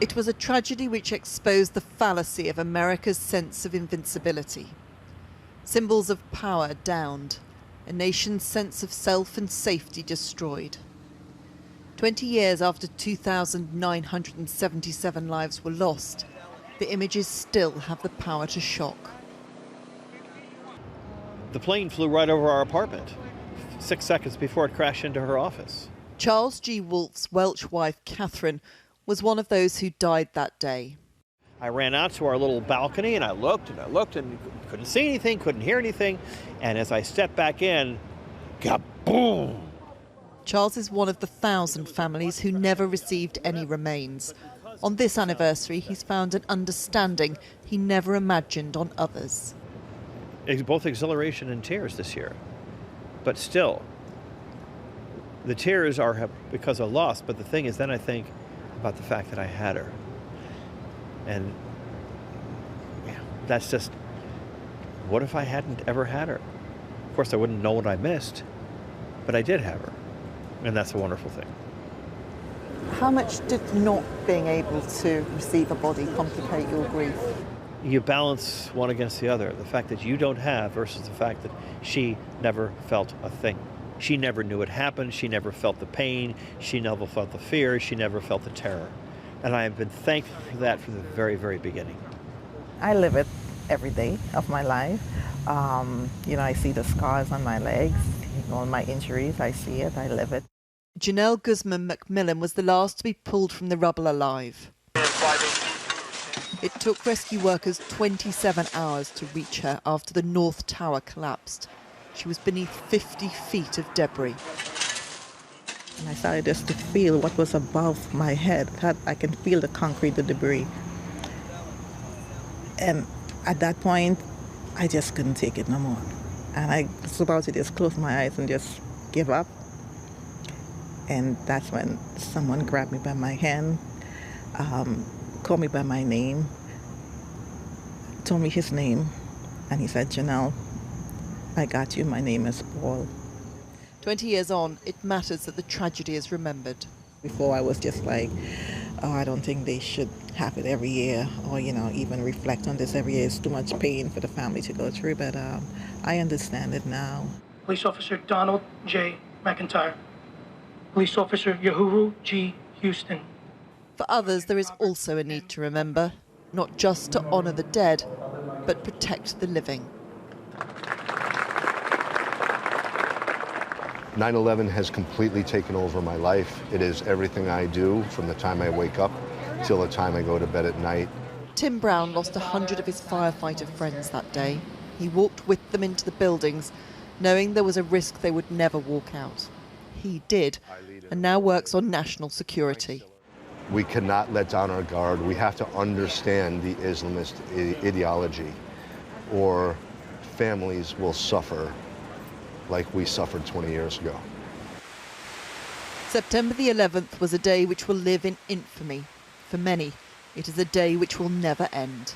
It was a tragedy which exposed the fallacy of America's sense of invincibility. Symbols of power downed, a nation's sense of self and safety destroyed. 20 years after 2,977 lives were lost, the images still have the power to shock. The plane flew right over our apartment 6 seconds before it crashed into her office. Charles G. Wolfe's Welsh wife, Catherine, was one of those who died that day. I ran out to our little balcony and I looked and couldn't see anything, couldn't hear anything. And as I stepped back in, kaboom! Charles is one of the 1,000 families who never received any remains. On this anniversary, he's found an understanding he never imagined on others. Both exhilaration and tears this year. But still, the tears are because of loss. But the thing is, then I think about the fact that I had her. And yeah, that's just, what if I hadn't ever had her? Of course, I wouldn't know what I missed, but I did have her. And that's a wonderful thing. How much did not being able to receive a body complicate your grief? You balance one against the other. The fact that you don't have versus the fact that she never felt a thing. She never knew it happened. She never felt the pain. She never felt the fear. She never felt the terror. And I have been thankful for that from the very, very beginning. I live it every day of my life. I see the scars on my legs, all my injuries. I see it. I live it. Janelle Guzman McMillan was the last to be pulled from the rubble alive. It took rescue workers 27 hours to reach her after the North Tower collapsed. She was beneath 50 feet of debris. And I started just to feel what was above my head. I can feel the concrete, the debris. And at that point, I just couldn't take it no more. And I was about to just close my eyes and just give up. And that's when someone grabbed me by my hand, called me by my name, told me his name, and he said, "Janelle, I got you. My name is Paul." 20 years on, it matters that the tragedy is remembered. Before I was just like, oh, I don't think they should have it every year, or even reflect on this every year. It's too much pain for the family to go through, but I understand it now. Police Officer Donald J. McIntyre. Police Officer Yahuru G. Houston. For others, there is also a need to remember, not just to honour the dead, but protect the living. 9/11 has completely taken over my life. It is everything I do from the time I wake up till the time I go to bed at night. Tim Brown lost 100 of his firefighter friends that day. He walked with them into the buildings, knowing there was a risk they would never walk out. He did, and now works on national security. We cannot let down our guard. We have to understand the Islamist ideology, or families will suffer like we suffered 20 years ago. September the 11th was a day which will live in infamy. For many, it is a day which will never end.